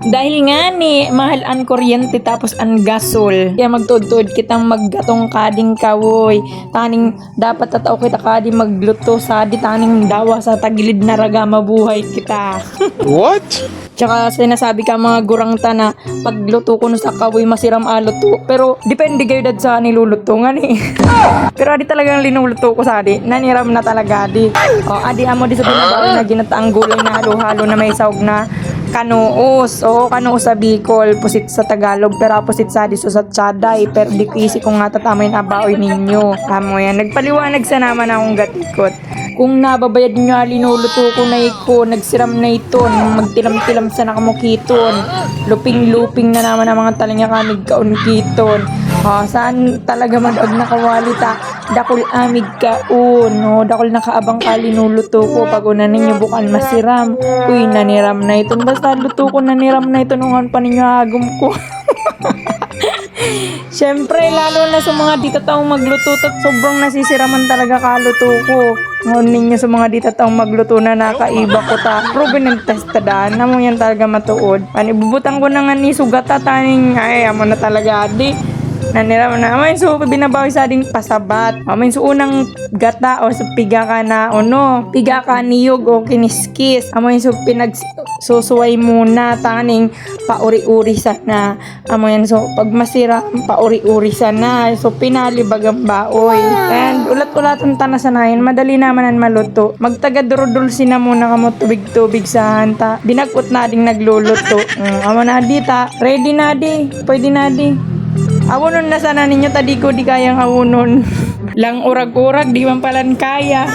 Dahil nga ni mahal ang kuryente tapos ang gasol. Kaya magtudtod kitang maggatong kading kawoy. Taning dapat tataw kita kading magluto sa di taning dawa sa tagilid na raga mabuhay kita. What? Tsaka sinasabi ka mga gurangta na pagluto ko no sa kawoy masiram aluto. Pero depende kayo dad sa niluluto nga ni. Pero adi talagang linuluto ko sa adi. Naniram na talaga adi. O adi amo di sa binabaw na ginataang gulay na halo-halo na may sahog na kanuos. Oo, kanuos sa Bicol, pusit sa Tagalog, pero pusit sa diso sa Tsaday. Pero di ko isi kung nga tatamay na abaoy ninyo. Amo yan, nagpaliwanag sa naman akong gatikot. Kung nababayad nyo linuluto ko na iko, nagsiram na iton, magtilam-tilam sa nakamukiton. Luping-luping na naman ang mga talanya kamig kaunkiton. Saan talaga mag-ag nakawalita? Dakol amig kaun, no? Dakol nakaabang ka linuluto ko. Pag una ninyo bukan masiram. Uy, naniram na iton. Basta luto ko naniram na iton. Ungan pa ninyo agum ko. Siyempre, lalo na sa mga dito taong magluto at sobrang nasisiraman talaga kaluto ko. Ngon ninyo sa mga dito taong magluto na nakaiba ko ta. Proven nagtestadaan. Namo yan talaga matuod. Panibubutang ko na nga ni sugata taning. Ay, amo na talaga di. Nanira na amoy so binabawi sa ding pasabat. Amoy so unang gata o sa piga ka na piga ka niyog o kiniskis. Amoy so pinagsusuway muna taning pauri-uri sana. Amoy so pag masira pauri-uri sana. So pinalibag ang baoy. And ulat-ulatan tanasanayan madali naman ang maluto. Magtagadurudul sina muna kamo tubig-tubig sa hanta. Binakot na ding nagluluto. Amo na dita. Ready na di. Pwede na di. Awunon na sana ninyo, tadi ko di kayang awunon. Lang urag-urag, di man palan kaya.